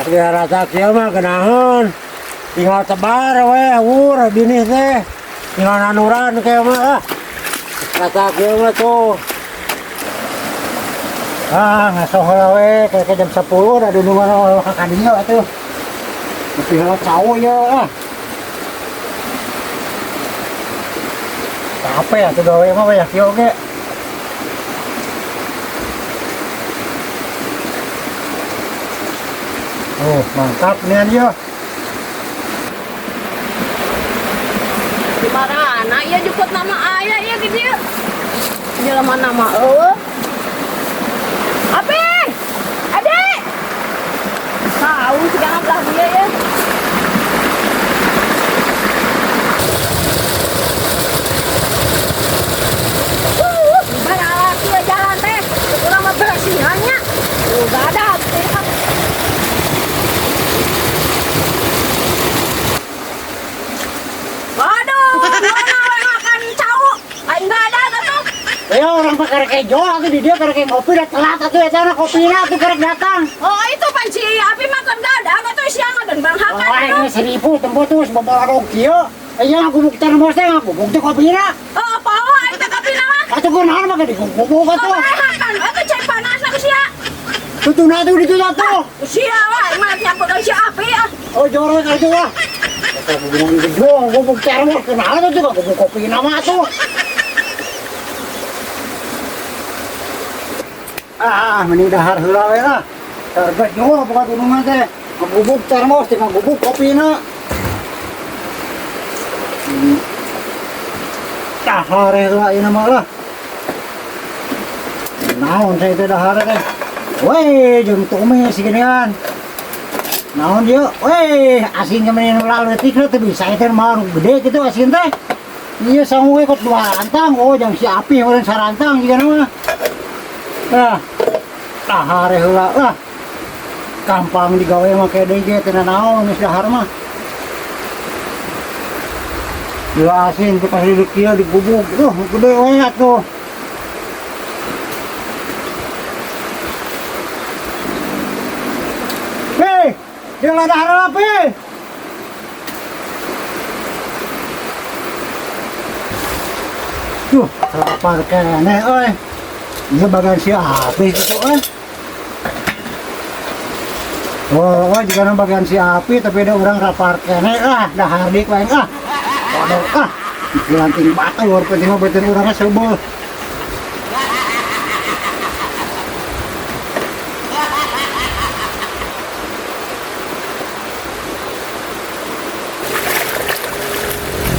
biar rasa kieu mah geunaheun. Tinggal tebar we awur binih teh. Tinggal nanuran kieu mah rasa kieu mah tuh. Ngasoh heula we kayak jam 10 da dunu mah ka kadieu atuh. Tapi heula cau ya. Capek atuh gawe mah we kieu ge. Oh, mantap nih dia. Di mana ya jemput nama ayah ya gitu ya. Jelema nama Ape? Adek. Tahu sekarang belah dia ya. Gimana lagi ya jalan teh? Kurang mah bersihannya. Enggak ada teh. Ya orang pakai kejo atau di dia karek ngopi udah telat atau ya sana kopinya tuh karek datang. Oh itu panci api makan gadang atau siang dan bang hakan. Oh ini 1000 tempo tuh bawa rokio. Iya aku bukti termos teh aku bukti kopinya. Oh apa itu kopinya mah? Atau gue nahan mah di kubu tuh. Hakan itu cek panas aku sia. Tuh nah tuh di tuh. Sia wah mah nyambut si api ya. Oh jorok aja wah. Aku bilang gitu, gue bukti termos kenal tuh juga gue kopi nama tuh. Mending dahar heula we lah. Terget nyawa buka gunungan teh. Ngabubuk termos teh ngabubuk kopina. Dahar heula ieu mah lah. Naon teh teh dahar teh. Weh, jeung tumis sigeunean. Naon dieu? Weh, asin kemana ulah leutik teh bisa teh mah gede kitu asin teh. Ieu sangu we kot 2 rantang. Oh, jang si api urang sarantang jiga mah. Dahar heula lah. Gampang digawe mah kede ge teu naon geus dahar mah. Gula asin teh kasih kieu digubuk. Gede we atuh. Hei, dia dahar apa? Tuh, lapar kene euy. Ini bagian si api gitu kan. Oh, jika bagian si api tapi ada orang rapar kene dahar dik wae waduh dilanting batur penting mah beuteun urangnya seubeuh.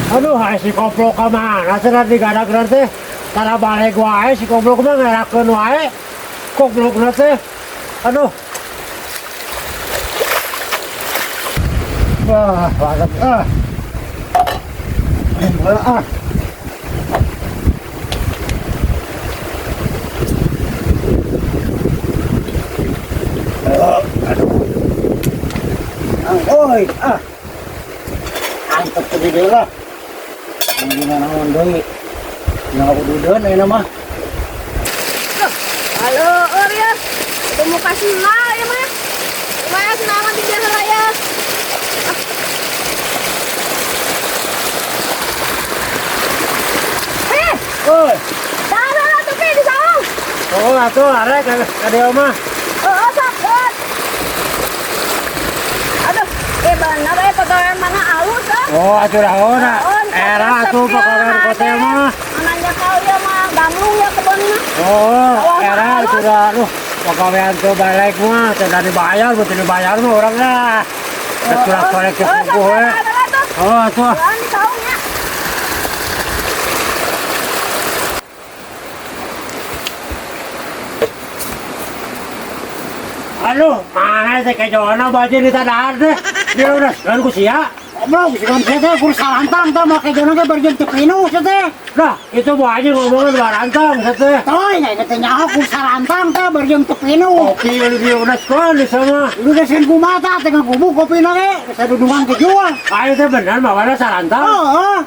Aduh, si koplok ka mana cenah digadag teh. Karena balik wae si goblok mah ngerakeun wae. Goblokna teh. Aduh. Wah, banget Oi, Angkat ke dia lah. Gimana naon deui? Nggak udah nih nama. Halo, ya. Temu kasih lah ya mah. Maya senangan di jalan raya. Oi. Dah tuh di saung. Oh, atuh arek ka dia mah. Oh, sakit. Aduh, benar pegawai mana alus ah. Oh, atuh daona. Era atuh pegawai kota mah. Anaknya kau ya mah gamlung ya kebun mah. Oh, era sudah pegawaian tuh balik mah tidak dibayar, betul dibayar mah orangnya. Surat kolektif buku we. Oh, atuh. Aduh, mana teh kejona baju di tanah teh. Dia udah kan ku sia. Goblok, sigan teh kur sarantang teh make kejona ge berjeun teu pinu teh. Dah, itu baju ngomongin barantang teh. Toy, nya teh nyaho kur sarantang teh berjeun teu pinu. Kopi dia udah sekali sama. Lu geus ku mata teh ngagubuk kopina ge, sadudungan kejual. Ayo teh bener bawa sarantang. Heeh.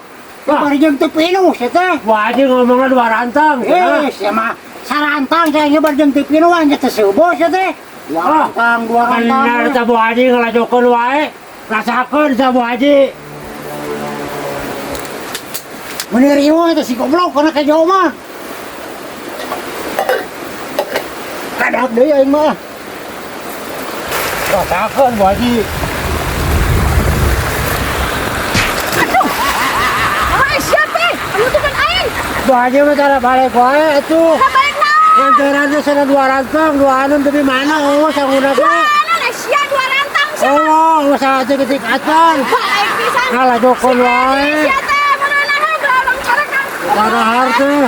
Berjeun teu pinu teh. Baju ngomongin barantang. Sia mah sarantang teh ge berjeun teu pinu nya teh seubeus teh. Dua rantang. Bener sa Bu Haji ngelajokeun wae. Rasakeun sa Bu Haji. Bener ieu teh si goblok kana kejo mah. Kadak deui aing mah. Rasakeun Bu Haji. Ay, siapa? Kamu tuh kan aing. Bu Haji mah tara balik wae atuh. Balik naon? Lantarannya sana dua rantang, dua anu tapi mana sangguna Dua ge. anu lah sia dua rantang sia. Oh, usaha ketik acan. Baik pisan. Ngalah jokon wae. Sia teh meunah dorong carekan. Padahal teh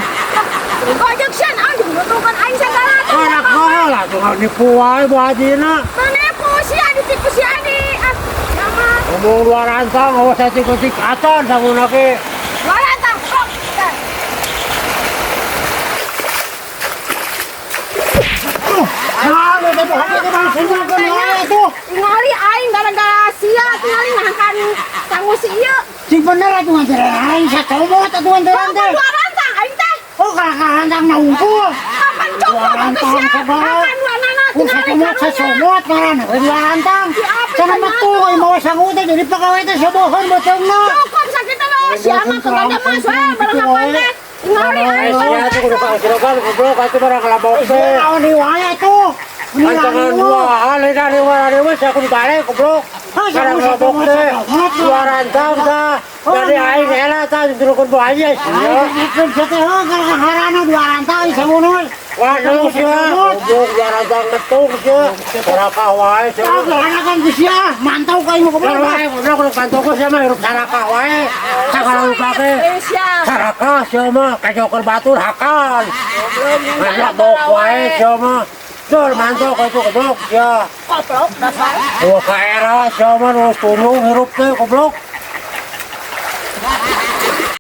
Gojek sia anjing nutukan aing sagala teh. anak mah lah tukang nipu wae Bu Hajina. Menipu sia ditipu sia di. Ah, nama Ngomong dua rantang, usaha ketik acan sangguna ge. dua rantang. Oh, teh. Nah, itu Bu Haji teh mah sungguhkeun wae tuh. Tingali aing gara-gara sia tingali ngangkan tanggung si ieu. Sing bener atuh nganteran aing sacomot atuh nganteran teh. Dua rantang aing teh. Oh, rantang na unggul. Kapan coba Dua teh sia? rantang sabaraha. Kapan dua nana Kung sacomot sacomot ngaran dua rantang. Sana betul euy mau sangu teh jadi pegawai teh sabohon beteungna. Cukup sakit mah sia mah kagak mas we barang apa teh. Tingali aing. Sia tuh kudu kasirogan goblok atuh barang kalabok teh. Naon di wae tuh. Antangan dua hal dari waradewe saya kudu balik goblok. Barang kalabok teh. Dua rantang tah. Jadi aing heula tah diturunkeun Bu Haji sia. Ikut teh gara harana dua rantang samunul. Wah, nu sia. Goblok dua rantang betung sia. Sarakah wae sia. Karena kan sia mantau ka ieu goblok. Wae goblok kudu pantau ku sia mah hirup sarakah wae. Sagala lupa ke. Sia. Sarakah sia mah kajoker batur hakan. Anak bok wae sia mah. Dur mantau ka itu goblok sia. Koplok dasar. Dua ka era sia mah nu tunung hirup teh goblok.